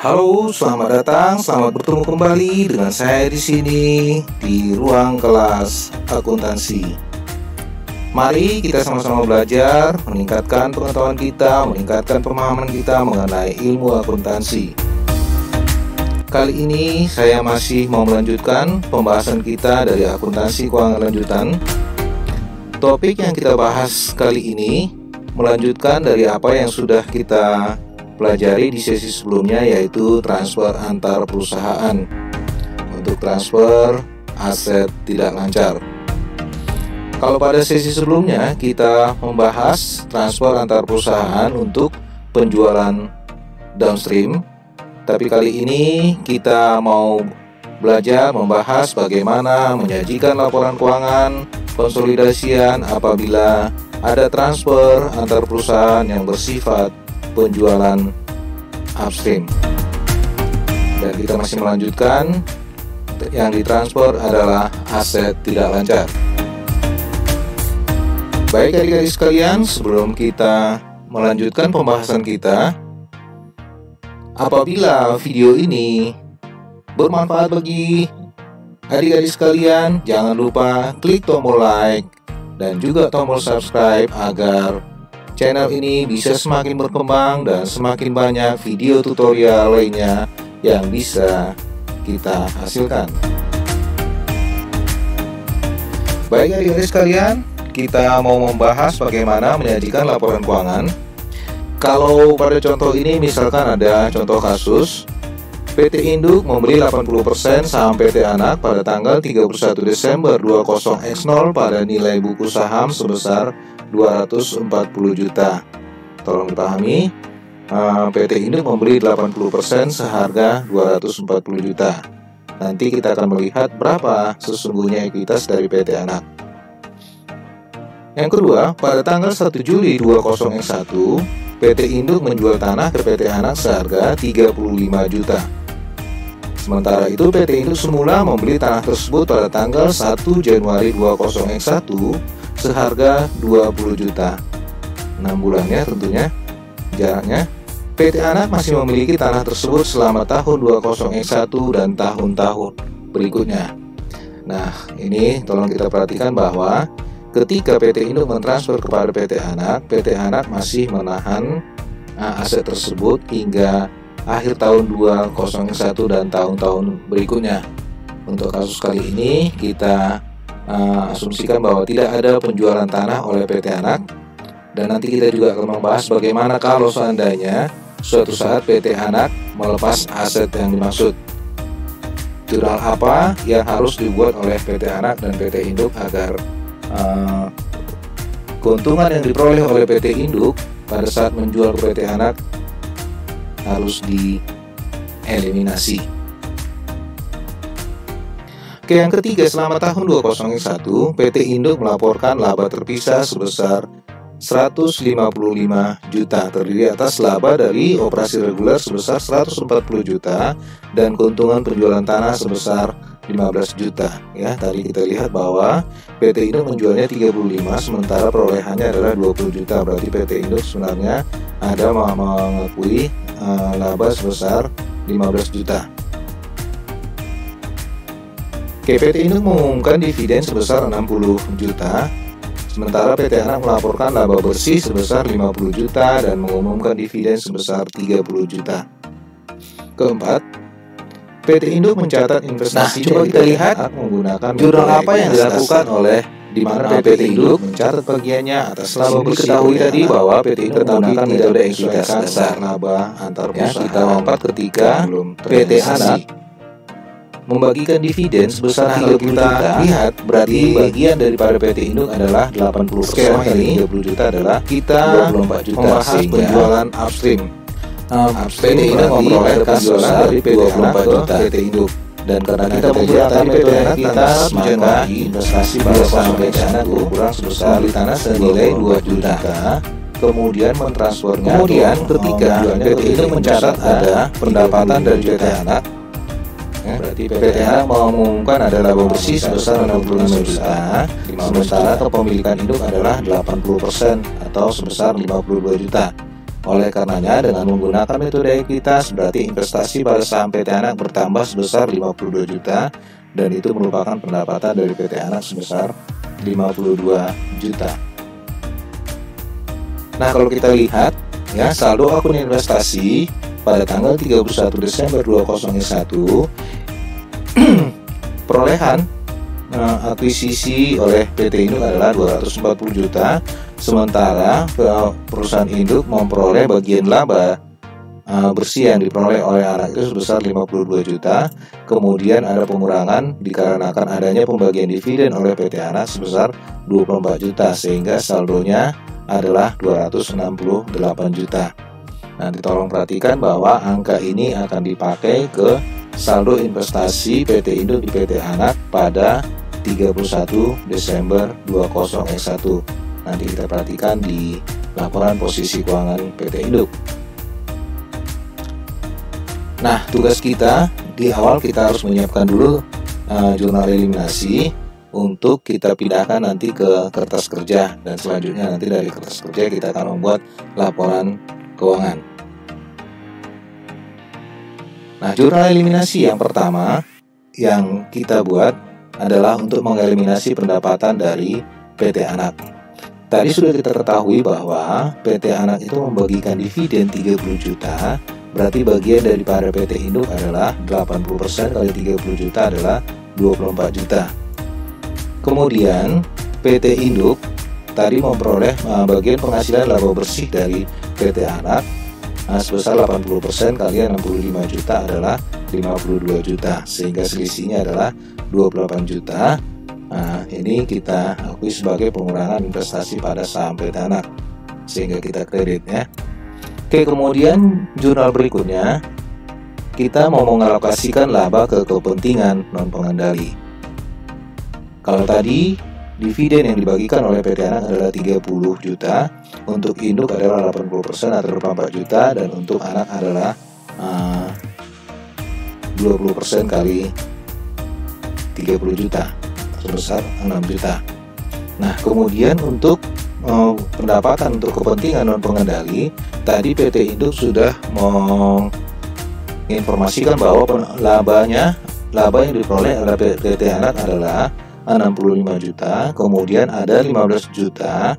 Halo, selamat datang, selamat bertemu kembali dengan saya di sini di ruang kelas akuntansi. Mari kita sama-sama belajar, meningkatkan pengetahuan kita, meningkatkan pemahaman kita mengenai ilmu akuntansi. Kali ini saya masih mau melanjutkan pembahasan kita dari akuntansi keuangan lanjutan. Topik yang kita bahas kali ini melanjutkan dari apa yang sudah kita pelajari di sesi sebelumnya, yaitu transfer antar perusahaan untuk transfer aset tidak lancar. Kalau pada sesi sebelumnya kita membahas transfer antar perusahaan untuk penjualan downstream, tapi kali ini kita mau belajar membahas bagaimana menyajikan laporan keuangan konsolidasian apabila ada transfer antar perusahaan yang bersifat penjualan upstream. Dan kita masih melanjutkan, yang ditransfer adalah aset tidak lancar. Baik adik-adik sekalian, sebelum kita melanjutkan pembahasan kita, apabila video ini bermanfaat bagi adik-adik sekalian, jangan lupa klik tombol like dan juga tombol subscribe agar channel ini bisa semakin berkembang dan semakin banyak video tutorial lainnya yang bisa kita hasilkan. Baik adik-adik sekalian, kita mau membahas bagaimana menyajikan laporan keuangan. Kalau pada contoh ini misalkan ada contoh kasus PT Induk membeli 80% saham PT Anak pada tanggal 31 Desember 20X0 pada nilai buku saham sebesar 240 juta. Tolong dipahami, PT Induk membeli 80% seharga 240 juta. Nanti kita akan melihat berapa sesungguhnya ekuitas dari PT Anak. Yang kedua, pada tanggal 1 Juli 20X1, PT Induk menjual tanah ke PT Anak seharga 35 juta. Sementara itu PT Induk semula membeli tanah tersebut pada tanggal 1 Januari 20X1 seharga 20 juta. 6 bulannya tentunya jaraknya. PT Anak masih memiliki tanah tersebut selama tahun 20X1 dan tahun-tahun berikutnya. Nah, ini tolong kita perhatikan bahwa ketika PT Induk mentransfer kepada PT Anak masih menahan aset tersebut hingga akhir tahun 2001 dan tahun-tahun berikutnya. Untuk kasus kali ini kita asumsikan bahwa tidak ada penjualan tanah oleh PT Anak, dan nanti kita juga akan membahas bagaimana kalau seandainya suatu saat PT Anak melepas aset yang dimaksud. Jurnal apa yang harus dibuat oleh PT Anak dan PT Induk agar keuntungan yang diperoleh oleh PT Induk pada saat menjual ke PT Anak harus dieliminasi. Oke, yang ketiga, selama tahun 2001 PT Induk melaporkan laba terpisah sebesar 155 juta, terdiri atas laba dari operasi reguler sebesar 140 juta dan keuntungan penjualan tanah sebesar 15 juta. Ya, tadi kita lihat bahwa PT Induk menjualnya 35 sementara perolehannya adalah 20 juta. Berarti PT Induk sebenarnya ada mengakui laba sebesar 15 juta. PT Induk mengumumkan dividen sebesar 60 juta, sementara PT Anak melaporkan laba bersih sebesar 50 juta dan mengumumkan dividen sebesar 30 juta. Keempat, PT Induk mencatat investasi. Coba kita lihat menggunakan jurnal apa yang dilakukan oleh di mana PT Induk mencatat bagiannya atas laba bersih. Diketahui tadi bahwa PT Induk menggunakan metode ekuitas dasar laba antar perusahaan. Kita lompat ketika PT Anak membagikan dividen sebesar 30 juta. Lihat, berarti bagian daripada PT Induk adalah 80%. Skema ini 30 juta adalah kita 24 juta membahas penjualan upstream. PT Induk memperoleh penjualan dari PT Anak ke PT Induk. Dan karena kita menggunakan PT Anak tanah, maka investasi pada saham PT Anak kurang sebesar beli tanah senilai 2 juta. Kemudian mentransfernya. Kemudian ketika PT Induk mencatat ada pendapatan dari PT Anak, berarti PT Anak mengumumkan ada laba bersih sebesar 65 juta, sementara kepemilikan induk adalah 80% atau sebesar 52 juta. Oleh karenanya, dengan menggunakan metode ekuitas, berarti investasi pada saham PT Anak bertambah sebesar 52 juta, dan itu merupakan pendapatan dari PT Anak sebesar 52 juta. Nah, kalau kita lihat ya, saldo akun investasi pada tanggal 31 Desember 2021 perolehan akuisisi oleh PT Induk adalah 240 juta, sementara perusahaan induk memperoleh bagian laba bersih yang diperoleh oleh anak itu sebesar 52 juta. Kemudian ada pengurangan dikarenakan adanya pembagian dividen oleh PT Anak sebesar 24 juta, sehingga saldonya adalah 268 juta. Nanti tolong perhatikan bahwa angka ini akan dipakai ke saldo investasi PT Induk di PT Anak pada 31 Desember 2021. Nanti kita perhatikan di laporan posisi keuangan PT Induk. Nah, tugas kita di awal kita harus menyiapkan dulu jurnal eliminasi untuk kita pindahkan nanti ke kertas kerja, dan selanjutnya nanti dari kertas kerja kita akan membuat laporan keuangan. Nah, jurnal eliminasi yang pertama yang kita buat adalah untuk mengeliminasi pendapatan dari PT Anak. Tadi sudah kita ketahui bahwa PT Anak itu membagikan dividen 30 juta, berarti bagian daripada PT Induk adalah 80% kali 30 juta adalah 24 juta. Kemudian PT Induk tadi memperoleh bagian penghasilan laba bersih dari PT Anak sebesar 80% kali 65 juta adalah 52 juta, sehingga selisihnya adalah 28 juta. Nah, ini kita akui sebagai pengurangan investasi pada saham PT Anak, sehingga kita kredit ya. Oke, kemudian jurnal berikutnya kita mau mengalokasikan laba ke kepentingan non pengendali. Kalau tadi dividen yang dibagikan oleh PT Anak adalah 30 juta, untuk induk adalah 80% atau 24 juta, dan untuk anak adalah 20% kali 30 juta sebesar 6 juta. Nah, kemudian untuk pendapatan untuk kepentingan non pengendali, tadi PT Induk sudah menginformasikan bahwa laba yang diperoleh oleh PT Anak adalah 65 juta, kemudian ada 15 juta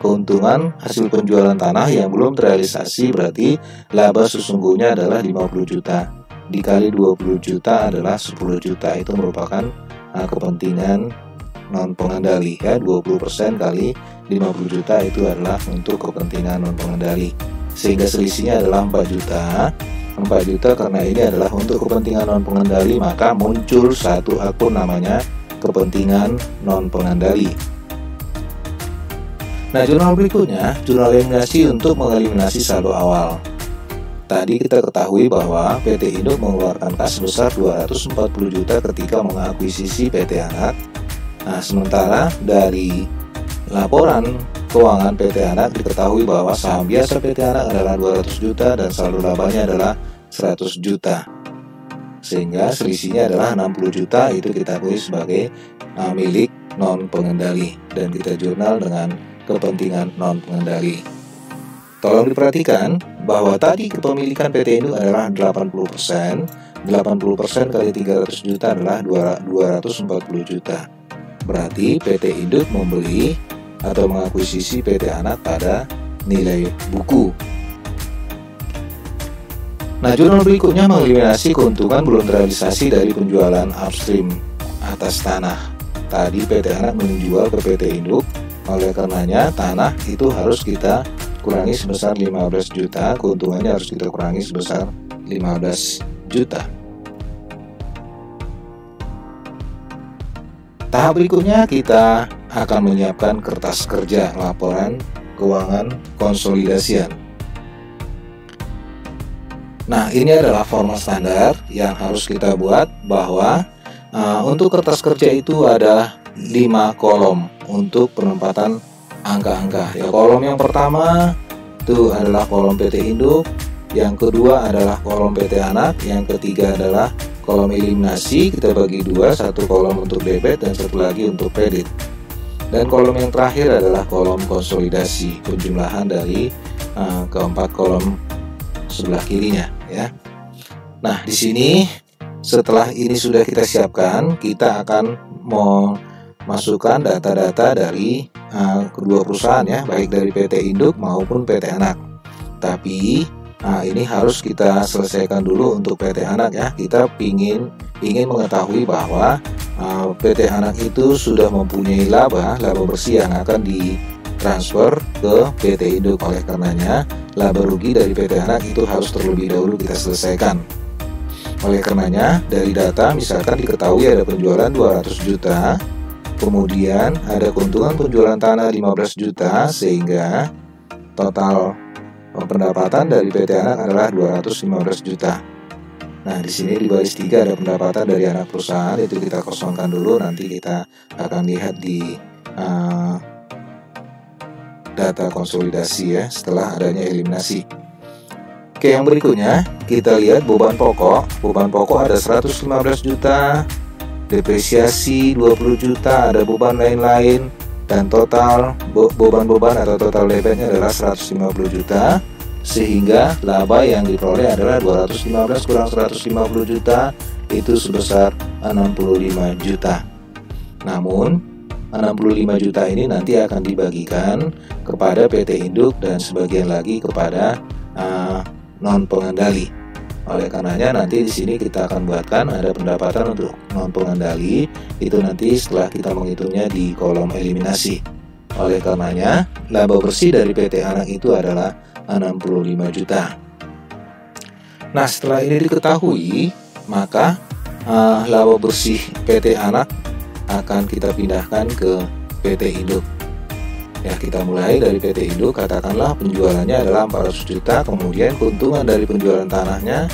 keuntungan hasil penjualan tanah yang belum terrealisasi, berarti laba sesungguhnya adalah 50 juta dikali 20 juta adalah 10 juta, itu merupakan kepentingan non pengendali ya. 20% kali 50 juta itu adalah untuk kepentingan non pengendali, sehingga selisihnya adalah 4 juta. 4 juta karena ini adalah untuk kepentingan non pengendali, maka muncul satu akun namanya kepentingan non pengendali. Nah, jurnal berikutnya jurnal eliminasi untuk mengeliminasi saldo awal. Tadi kita ketahui bahwa PT Induk mengeluarkan kas sebesar 240 juta ketika mengakuisisi PT Anak. Nah, sementara dari laporan keuangan PT Anak diketahui bahwa saham biasa PT Anak adalah 200 juta dan saldo labanya adalah 100 juta. Sehingga selisihnya adalah 60 juta, itu kita akui sebagai milik non pengendali, dan kita jurnal dengan kepentingan non pengendali. Tolong diperhatikan bahwa tadi kepemilikan PT Induk adalah 80%, 80% kali 300 juta adalah 240 juta. Berarti PT Induk membeli atau mengakuisisi PT Anak pada nilai buku. Nah, jurnal berikutnya mengeliminasi keuntungan belum terrealisasi dari penjualan upstream atas tanah. Tadi PT Anak menjual ke PT Induk, oleh karenanya tanah itu harus kita kurangi sebesar 15 juta, keuntungannya harus kita kurangi sebesar 15 juta. Tahap berikutnya kita akan menyiapkan kertas kerja laporan keuangan konsolidasian. Nah, ini adalah format standar yang harus kita buat, bahwa untuk kertas kerja itu ada 5 kolom untuk penempatan angka-angka. Ya, kolom yang pertama itu adalah kolom PT Induk, yang kedua adalah kolom PT Anak, yang ketiga adalah kolom eliminasi, kita bagi dua, satu kolom untuk debit dan satu lagi untuk kredit. Dan kolom yang terakhir adalah kolom konsolidasi, penjumlahan dari keempat kolom sebelah kirinya ya. Nah, di sini setelah ini sudah kita siapkan, kita akan memasukkan data-data dari kedua perusahaan ya, baik dari PT Induk maupun PT Anak. Tapi ini harus kita selesaikan dulu untuk PT Anak ya. Kita ingin mengetahui bahwa PT Anak itu sudah mempunyai laba bersih yang akan ditransfer ke PT Induk. Oleh karenanya, laba rugi dari PT Anak itu harus terlebih dahulu kita selesaikan. Oleh karenanya, dari data misalkan diketahui ada penjualan 200 juta, kemudian ada keuntungan penjualan tanah 15 juta, sehingga total pendapatan dari PT Anak adalah 215 juta. Nah, di sini di baris 3 ada pendapatan dari anak perusahaan, itu kita kosongkan dulu, nanti kita akan lihat di data konsolidasi ya, setelah adanya eliminasi. Oke, yang berikutnya kita lihat beban pokok. Beban pokok ada 115 juta, depresiasi 20 juta, ada beban lain-lain, dan total beban-beban atau total debitnya adalah 150 juta. Sehingga laba yang diperoleh adalah 215 kurang 150 juta, itu sebesar 65 juta. Namun 65 juta ini nanti akan dibagikan kepada PT Induk dan sebagian lagi kepada non pengendali. Oleh karenanya nanti di sini kita akan buatkan ada pendapatan untuk non pengendali, itu nanti setelah kita menghitungnya di kolom eliminasi. Oleh karenanya laba bersih dari PT Anak itu adalah 65 juta. Nah, setelah ini diketahui, maka laba bersih PT Anak akan kita pindahkan ke PT Induk. Ya, kita mulai dari PT Induk, katakanlah penjualannya adalah 400 juta, kemudian keuntungan dari penjualan tanahnya,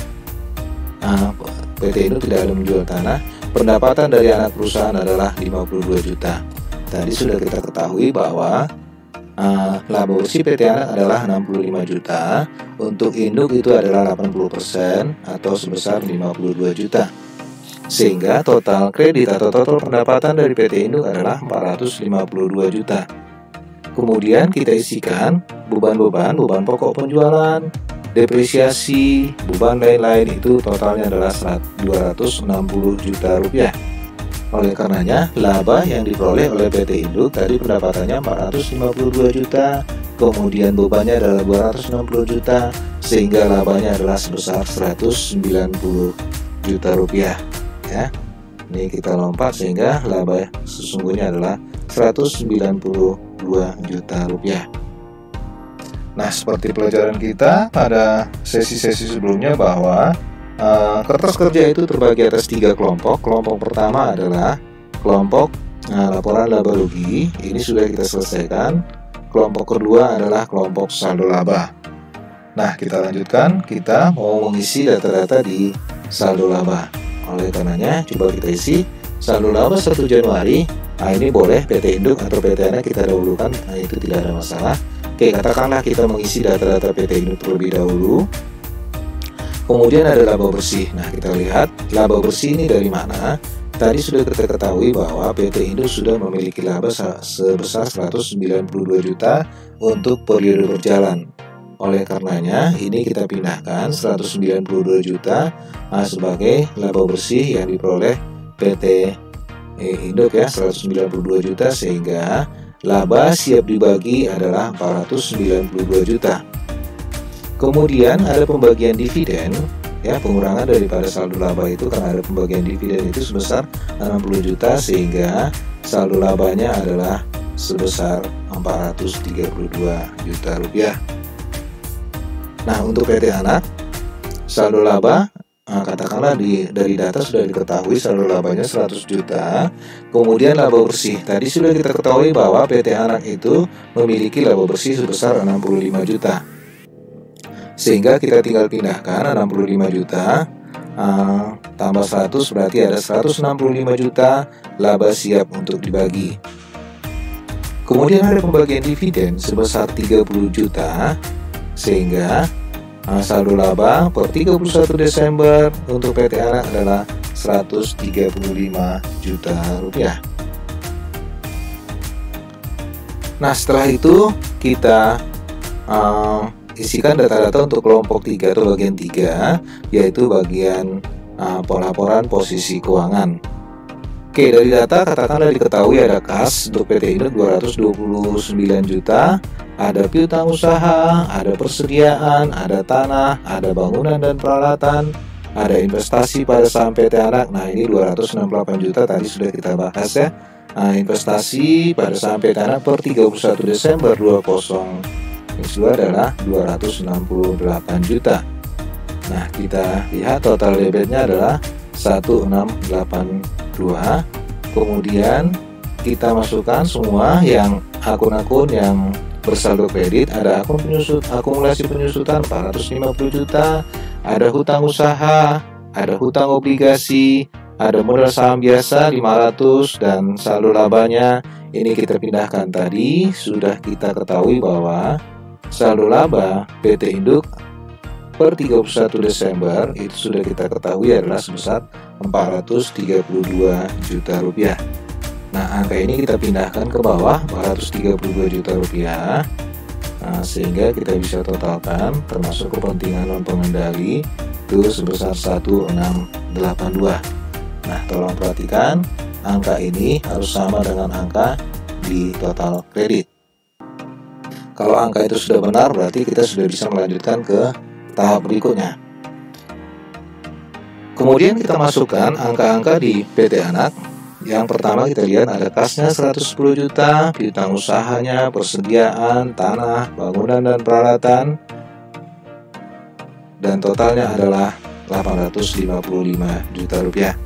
PT Induk tidak ada menjual tanah, pendapatan dari anak perusahaan adalah 52 juta. Tadi sudah kita ketahui bahwa laba bersih PT Anak adalah 65 juta, untuk Induk itu adalah 80% atau sebesar 52 juta. Sehingga total kredit atau total pendapatan dari PT Induk adalah 452 juta. Kemudian kita isikan beban pokok penjualan, depresiasi, beban lain-lain, itu totalnya adalah 260 juta rupiah. Oleh karenanya, laba yang diperoleh oleh PT Induk tadi pendapatannya 452 juta, kemudian bebannya adalah 260 juta, sehingga labanya adalah sebesar 190 juta rupiah. Ya, ini kita lompat sehingga laba sesungguhnya adalah 192 juta rupiah. Nah, seperti pelajaran kita pada sesi-sesi sebelumnya bahwa kertas kerja itu terbagi atas 3 kelompok. Kelompok pertama adalah kelompok laporan laba rugi, ini sudah kita selesaikan. Kelompok kedua adalah kelompok saldo laba. Nah, kita lanjutkan, kita mau mengisi data-data di saldo laba. Oleh karenanya, coba kita isi saldo laba 1 Januari. Nah, ini boleh PT Induk atau PT Anak kita dahulukan, nah, itu tidak ada masalah. Oke, katakanlah kita mengisi data-data PT Induk terlebih dahulu. Kemudian ada laba bersih. Nah, kita lihat laba bersih ini dari mana. Tadi sudah kita ketahui bahwa PT Induk sudah memiliki laba sebesar 192 juta untuk periode berjalan. Oleh karenanya, ini kita pindahkan 192 juta sebagai laba bersih yang diperoleh PT Induk ya, 192 juta, sehingga laba siap dibagi adalah 492 juta. Kemudian ada pembagian dividen ya, pengurangan daripada saldo laba itu karena ada pembagian dividen itu sebesar 60 juta, sehingga saldo labanya adalah sebesar 432 juta rupiah. Nah, untuk PT Anak saldo laba katakanlah dari data sudah diketahui saldo labanya 100 juta. Kemudian laba bersih tadi sudah kita ketahui bahwa PT Anak itu memiliki laba bersih sebesar 65 juta. Sehingga kita tinggal pindahkan 65 juta tambah 100 berarti ada 165 juta laba siap untuk dibagi. Kemudian ada pembagian dividen sebesar 30 juta, sehingga saldo laba per 31 Desember untuk PT Anak adalah 135 juta rupiah. Nah, setelah itu kita isikan data-data untuk kelompok 3 atau bagian 3, yaitu bagian pelaporan posisi keuangan. Oke, dari data katakanlah diketahui ada kas untuk PT Induk 229 juta, ada piutang usaha, ada persediaan, ada tanah, ada bangunan dan peralatan, ada investasi pada saham PT Anak. Nah, ini 268 juta tadi sudah kita bahas ya. Nah, investasi pada saham PT Anak per 31 Desember 2022 adalah 268 juta. Nah, kita lihat total debitnya adalah 1682. Kemudian kita masukkan semua yang akun-akun yang bersaldo kredit. Ada akun akumulasi penyusutan 450 juta, ada hutang usaha, ada hutang obligasi, ada modal saham biasa 500, dan saldo labanya ini kita pindahkan. Tadi sudah kita ketahui bahwa saldo laba PT Induk per 31 Desember itu sudah kita ketahui adalah sebesar 432 juta rupiah. Nah, angka ini kita pindahkan ke bawah 432 juta rupiah. Nah, sehingga kita bisa totalkan termasuk kepentingan non pengendali itu sebesar 1682. Nah, tolong perhatikan angka ini harus sama dengan angka di total kredit. Kalau angka itu sudah benar, berarti kita sudah bisa melanjutkan ke tahap berikutnya. Kemudian kita masukkan angka-angka di PT Anak. Yang pertama kita lihat ada kasnya 110 juta, piutang usahanya, persediaan, tanah, bangunan dan peralatan, dan totalnya adalah 855 juta rupiah.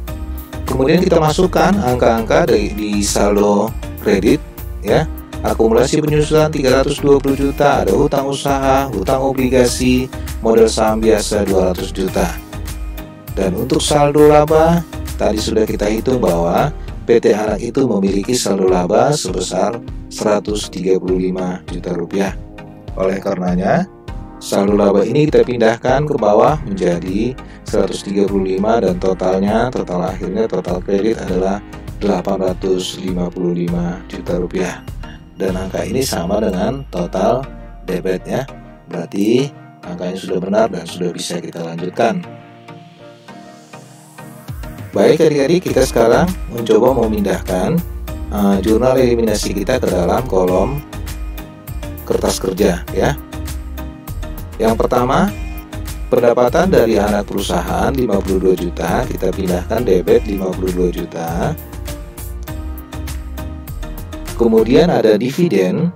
Kemudian kita masukkan angka-angka di saldo kredit ya. Akumulasi penyusutan 320 juta, ada hutang usaha, hutang obligasi, modal saham biasa 200 juta. Dan untuk saldo laba, tadi sudah kita hitung bahwa PT Anak itu memiliki saldo laba sebesar 135 juta rupiah. Oleh karenanya, saldo laba ini kita pindahkan ke bawah menjadi 135 dan total akhirnya total kredit adalah 855 juta rupiah. Dan angka ini sama dengan total debitnya. Berarti angkanya sudah benar dan sudah bisa kita lanjutkan. Baik adik-adik, kita sekarang mencoba memindahkan jurnal eliminasi kita ke dalam kolom kertas kerja ya. Yang pertama, pendapatan dari anak perusahaan 52 juta, kita pindahkan debit 52 juta. Kemudian ada dividen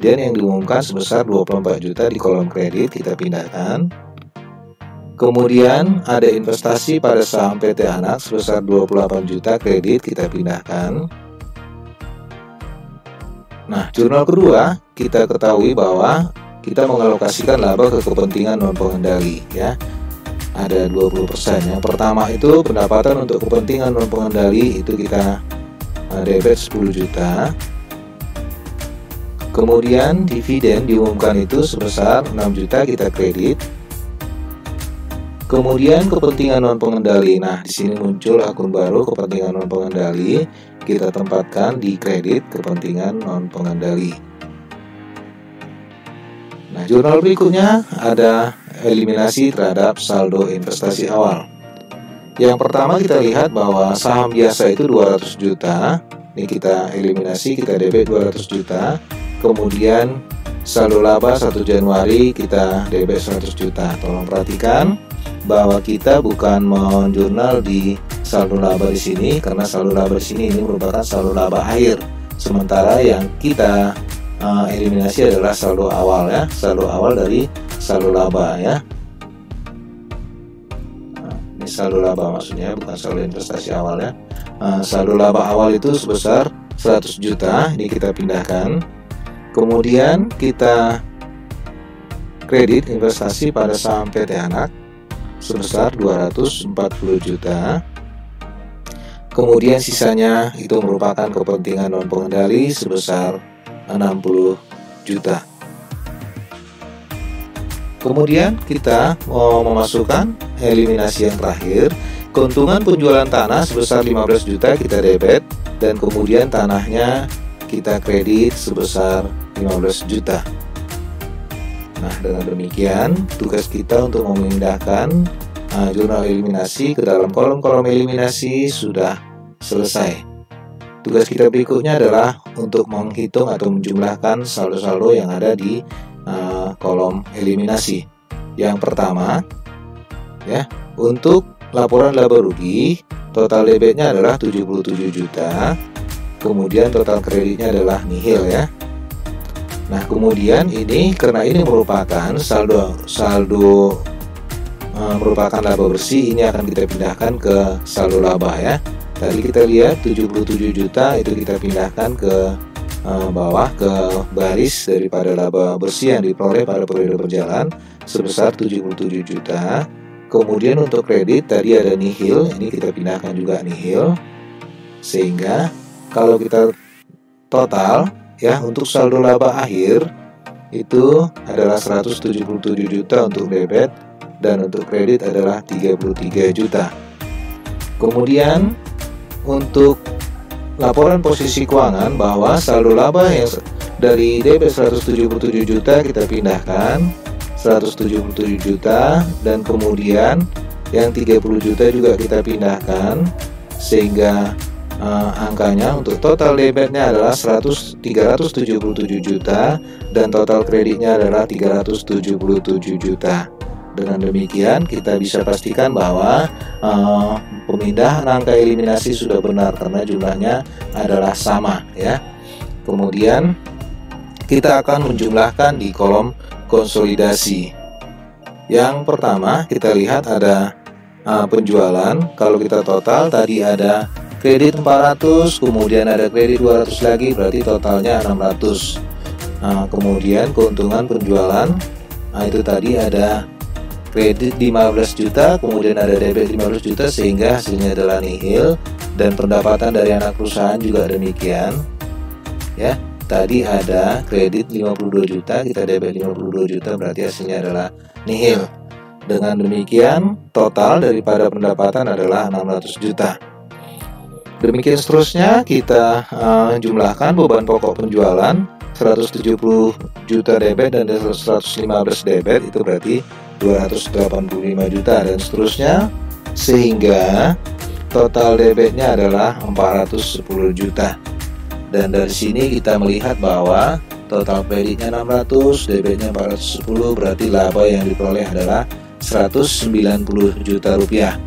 yang diumumkan sebesar 24 juta di kolom kredit, kita pindahkan. Kemudian ada investasi pada saham PT Anak sebesar 28 juta kredit, kita pindahkan. Nah, jurnal kedua kita ketahui bahwa kita mengalokasikan laba ke kepentingan non pengendali ya. Ada 20%. Yang pertama itu pendapatan untuk kepentingan non pengendali itu kita debit 10 juta. Kemudian dividen diumumkan itu sebesar 6 juta, kita kredit. Kemudian kepentingan non pengendali. Nah, di sini muncul akun baru kepentingan non pengendali, kita tempatkan di kredit kepentingan non pengendali. Nah, jurnal berikutnya ada eliminasi terhadap saldo investasi awal. Yang pertama kita lihat bahwa saham biasa itu 200 juta. Ini kita eliminasi, kita debit 200 juta. Kemudian saldo laba 1 Januari kita debit 100 juta. Tolong perhatikan bahwa kita bukan menjurnal di saldo laba di sini, karena saldo laba di sini ini merupakan saldo laba akhir. Sementara yang kita eliminasi adalah saldo awal ya, saldo awal dari saldo laba ya. Ini saldo laba maksudnya, bukan saldo investasi awal ya. Saldo laba awal itu sebesar 100 juta, ini kita pindahkan. Kemudian kita kredit investasi pada saham PT Anak sebesar 240 juta. Kemudian sisanya itu merupakan kepentingan non pengendali sebesar 60 juta. Kemudian kita mau memasukkan eliminasi yang terakhir, keuntungan penjualan tanah sebesar 15 juta kita debit, dan kemudian tanahnya kita kredit sebesar 15 juta. Nah, dengan demikian tugas kita untuk memindahkan jurnal eliminasi ke dalam kolom-kolom eliminasi sudah selesai. Tugas kita berikutnya adalah untuk menghitung atau menjumlahkan saldo-saldo yang ada di kolom eliminasi. Yang pertama, ya, untuk laporan laba rugi, total debitnya adalah 77 juta, kemudian total kreditnya adalah nihil ya. Nah, kemudian ini karena ini merupakan saldo merupakan laba bersih, ini akan kita pindahkan ke saldo laba ya. Tadi kita lihat 77 juta itu kita pindahkan ke bawah ke baris daripada laba bersih yang diperoleh pada periode berjalan sebesar 77 juta. Kemudian untuk kredit tadi ada nihil, ini kita pindahkan juga nihil. Sehingga kalau kita total ya, untuk saldo laba akhir itu adalah 177 juta untuk debit dan untuk kredit adalah 33 juta. Kemudian untuk laporan posisi keuangan bahwa saldo laba yang dari debit 177 juta kita pindahkan 177 juta, dan kemudian yang 30 juta juga kita pindahkan, sehingga angkanya untuk total debitnya adalah 377 juta dan total kreditnya adalah 377 juta. Dengan demikian kita bisa pastikan bahwa pemindahan angka eliminasi sudah benar karena jumlahnya adalah sama ya. Kemudian kita akan menjumlahkan di kolom konsolidasi. Yang pertama kita lihat ada penjualan. Kalau kita total tadi ada kredit 400, kemudian ada kredit 200 lagi, berarti totalnya 600. Kemudian keuntungan penjualan, itu tadi ada kredit 15 juta, kemudian ada debit 15 juta, sehingga hasilnya adalah nihil. Dan pendapatan dari anak perusahaan juga demikian. Ya, tadi ada kredit 52 juta, kita debit 52 juta, berarti hasilnya adalah nihil. Dengan demikian total daripada pendapatan adalah 600 juta. Demikian seterusnya kita jumlahkan beban pokok penjualan 170 juta debit dan 115 debit, itu berarti 285 juta dan seterusnya, sehingga total debitnya adalah 410 juta. Dan dari sini kita melihat bahwa total kreditnya 600, debitnya 410, berarti laba yang diperoleh adalah 190 juta rupiah.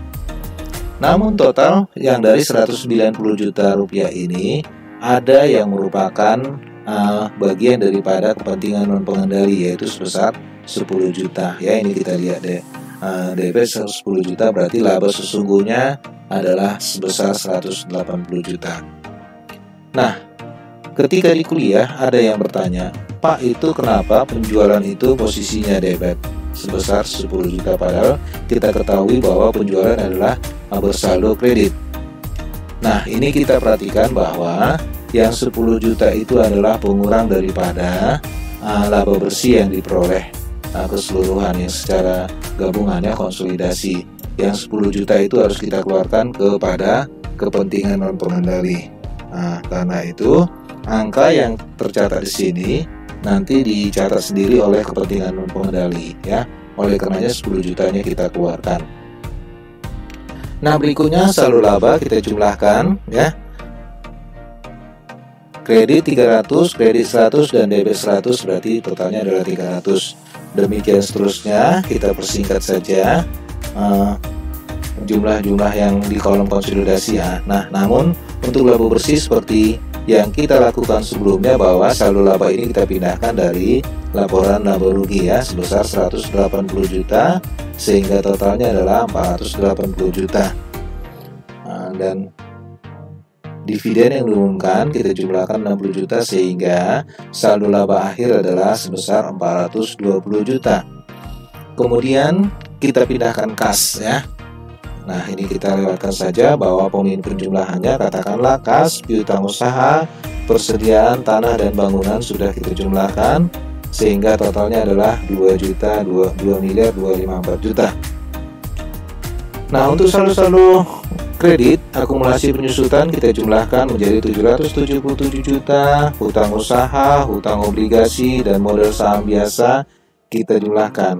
Namun total yang dari 190 juta rupiah ini ada yang merupakan bagian daripada kepentingan non pengendali, yaitu sebesar 10 juta. Ya, ini kita lihat deh, debit 10 juta, berarti laba sesungguhnya adalah sebesar 180 juta. Nah, ketika di kuliah ada yang bertanya, Pak, itu kenapa penjualan itu posisinya debit sebesar 10 juta, padahal kita ketahui bahwa penjualan adalah bersaldo kredit. Nah, ini kita perhatikan bahwa yang 10 juta itu adalah pengurang daripada laba bersih yang diperoleh keseluruhan yang secara gabungannya konsolidasi. Yang 10 juta itu harus kita keluarkan kepada kepentingan non pengendali. Nah, karena itu angka yang tercatat di sini nanti dicatat sendiri oleh kepentingan non pengendali ya. Oleh karenanya 10 jutanya kita keluarkan. Nah, berikutnya saldo laba kita jumlahkan ya. Kredit 300, kredit 100 dan debit 100, berarti totalnya adalah 300. Demikian seterusnya, kita persingkat saja jumlah-jumlah yang di kolom konsolidasi ya. Nah, namun untuk laba bersih seperti yang kita lakukan sebelumnya, bahwa saldo laba ini kita pindahkan dari laporan laba rugi ya, sebesar 180 juta, sehingga totalnya adalah 480 juta. Dan dividen yang diumumkan kita jumlahkan 60 juta, sehingga saldo laba akhir adalah sebesar 420 juta. Kemudian kita pindahkan kas ya. Nah, ini kita lewatkan saja bahwa penjumlahannya, katakanlah kas, piutang usaha, persediaan tanah dan bangunan sudah kita jumlahkan, sehingga totalnya adalah 2.254 juta. Nah, untuk saldo-saldo kredit akumulasi penyusutan kita jumlahkan menjadi 777 juta, hutang usaha, hutang obligasi dan modal saham biasa kita jumlahkan.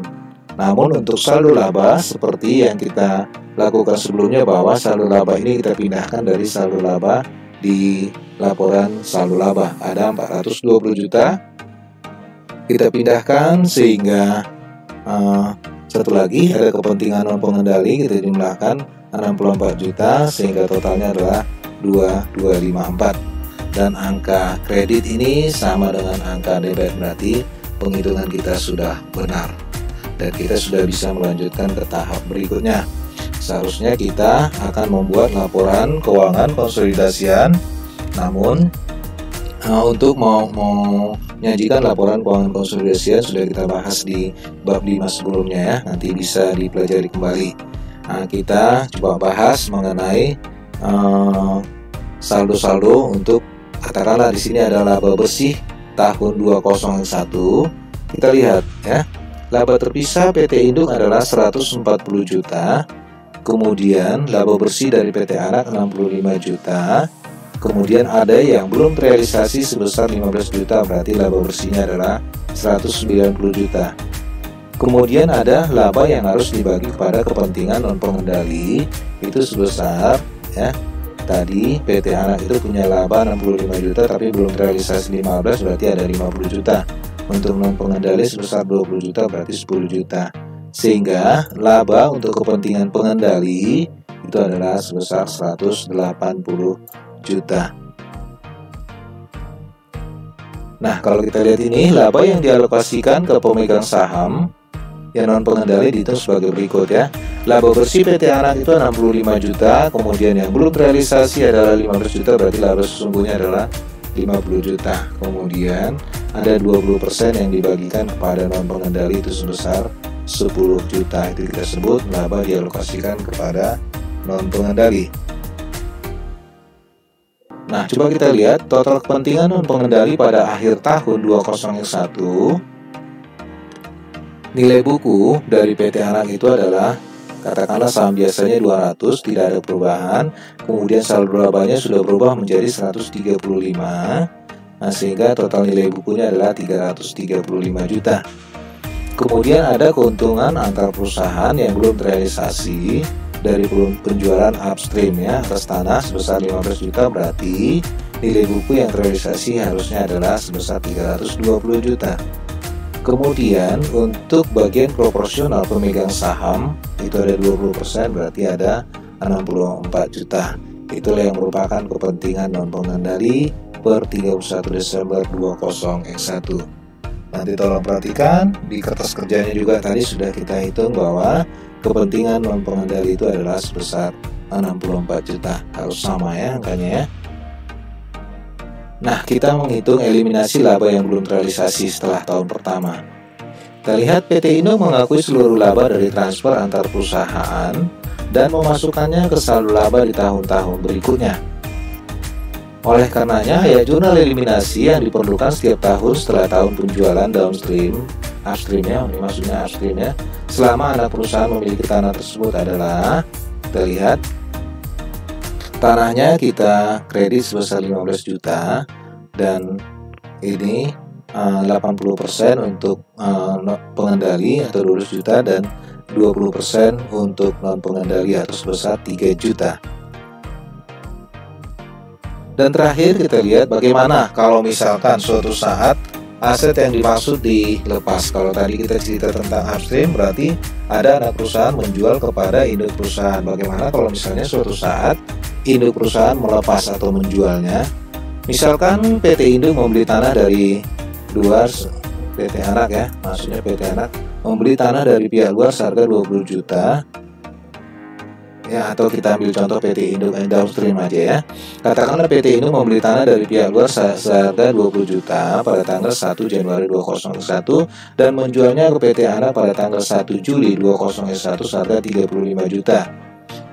Namun untuk saldo laba seperti yang kita lakukan sebelumnya, bahwa saldo laba ini kita pindahkan dari saldo laba di laporan saldo laba. Ada 420 juta, kita pindahkan sehingga satu lagi ada kepentingan non pengendali, kita jumlahkan 64 juta sehingga totalnya adalah 2254. Dan angka kredit ini sama dengan angka debit, berarti penghitungan kita sudah benar dan kita sudah bisa melanjutkan ke tahap berikutnya. Seharusnya kita akan membuat laporan keuangan konsolidasian, namun untuk menyajikan laporan keuangan konsolidasian sudah kita bahas di bab 5 sebelumnya ya, nanti bisa dipelajari kembali. Kita coba bahas mengenai saldo-saldo untuk, katakanlah di sini ada laba bersih tahun 2001. Kita lihat ya, laba terpisah PT Induk adalah 140 juta. Kemudian laba bersih dari PT Anak 65 juta. Kemudian ada yang belum terrealisasi sebesar 15 juta, berarti laba bersihnya adalah 190 juta. Kemudian ada laba yang harus dibagi kepada kepentingan non pengendali, itu sebesar ya, tadi PT Anak itu punya laba 65 juta tapi belum terrealisasi 15, berarti ada 50 juta. Untuk non pengendali sebesar 20 juta, berarti 10 juta. Sehingga laba untuk kepentingan pengendali itu adalah sebesar 180 juta. Nah, kalau kita lihat ini, laba yang dialokasikan ke pemegang saham yang non pengendali dihitung sebagai berikut ya. Laba bersih PT Anak itu 65 juta, kemudian yang belum terrealisasi adalah 15 juta, berarti laba sesungguhnya adalah 50 juta. Kemudian ada 20% yang dibagikan kepada non pengendali, itu sebesar 10 juta. Itu kita sebut laba dialokasikan kepada non pengendali. Nah, coba kita lihat total kepentingan non pengendali pada akhir tahun 2001. Nilai buku dari PT Anak itu adalah, katakanlah saham biasanya 200, tidak ada perubahan. Kemudian saldo labanya sudah berubah menjadi 135. Nah, sehingga total nilai bukunya adalah 335 juta. Kemudian ada keuntungan antar perusahaan yang belum terrealisasi dari penjualan upstream ya, atas tanah sebesar 15 juta, berarti nilai buku yang terrealisasi harusnya adalah sebesar 320 juta. Kemudian untuk bagian proporsional pemegang saham itu ada 20%, berarti ada 64 juta. Itulah yang merupakan kepentingan non pengendali per 31 Desember 2001. Nanti tolong perhatikan di kertas kerjanya juga, tadi sudah kita hitung bahwa kepentingan non pengendali itu adalah sebesar 64 juta. Harus sama ya angkanya ya. Nah, kita menghitung eliminasi laba yang belum terrealisasi setelah tahun pertama. Kita lihat PT Induk mengakui seluruh laba dari transfer antar perusahaan dan memasukkannya ke saldo laba di tahun-tahun berikutnya. Oleh karenanya, ya jurnal eliminasi yang diperlukan setiap tahun setelah tahun penjualan downstream, upstreamnya, ini maksudnya upstreamnya, selama anak perusahaan memiliki tanah tersebut adalah, kita lihat, tanahnya kita kredit sebesar 15 juta dan ini 80% untuk pengendali atau 12 juta dan 20% untuk non pengendali atau sebesar 3 juta. Dan terakhir kita lihat bagaimana kalau misalkan suatu saat aset yang dimaksud dilepas. Kalau tadi kita cerita tentang upstream, berarti ada anak perusahaan menjual kepada induk perusahaan. Bagaimana kalau misalnya suatu saat induk perusahaan melepas atau menjualnya? Misalkan PT Induk membeli tanah dari luar, PT Anak ya, maksudnya PT Anak membeli tanah dari pihak luar seharga 20 juta ya, atau kita ambil contoh PT Induk downstream aja ya. Katakanlah PT Induk membeli tanah dari pihak luar seharga 20 juta pada tanggal 1 Januari 2001 dan menjualnya ke PT Anak pada tanggal 1 Juli 2001 seharga 35 juta.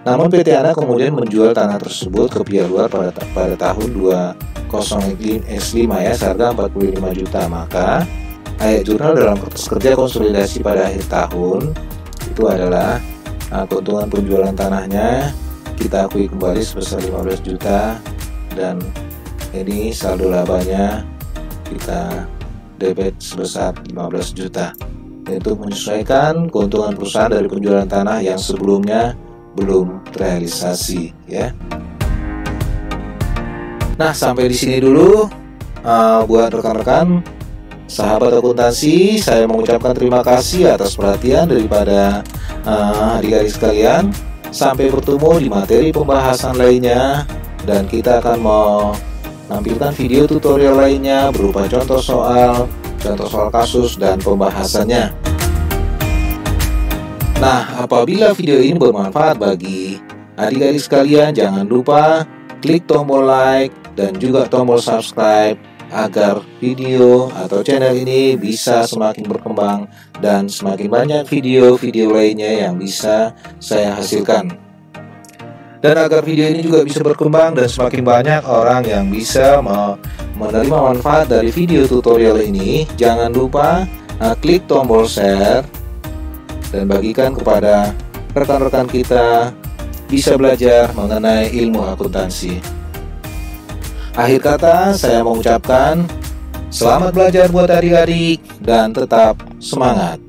Namun PT Anak kemudian menjual tanah tersebut ke pihak luar pada tahun 2005 ya, seharga 45 juta. Maka ayat jurnal dalam kertas kerja konsolidasi pada akhir tahun itu adalah keuntungan penjualan tanahnya kita akui kembali sebesar 15 juta dan ini saldo labanya kita debit sebesar 15 juta. yaitu menyesuaikan keuntungan perusahaan dari penjualan tanah yang sebelumnya belum terrealisasi, ya. Nah, sampai di sini dulu buat rekan-rekan sahabat akuntansi, saya mengucapkan terima kasih atas perhatian daripada adik-adik sekalian. Sampai bertemu di materi pembahasan lainnya, dan kita akan menampilkan video tutorial lainnya berupa contoh soal kasus, dan pembahasannya. Nah, apabila video ini bermanfaat bagi adik-adik sekalian, jangan lupa klik tombol like dan juga tombol subscribe agar video atau channel ini bisa semakin berkembang dan semakin banyak video-video lainnya yang bisa saya hasilkan. Dan agar video ini juga bisa berkembang dan semakin banyak orang yang bisa menerima manfaat dari video tutorial ini, jangan lupa klik tombol share dan bagikan kepada rekan-rekan kita bisa belajar mengenai ilmu akuntansi. Akhir kata, saya mengucapkan selamat belajar buat adik-adik dan tetap semangat.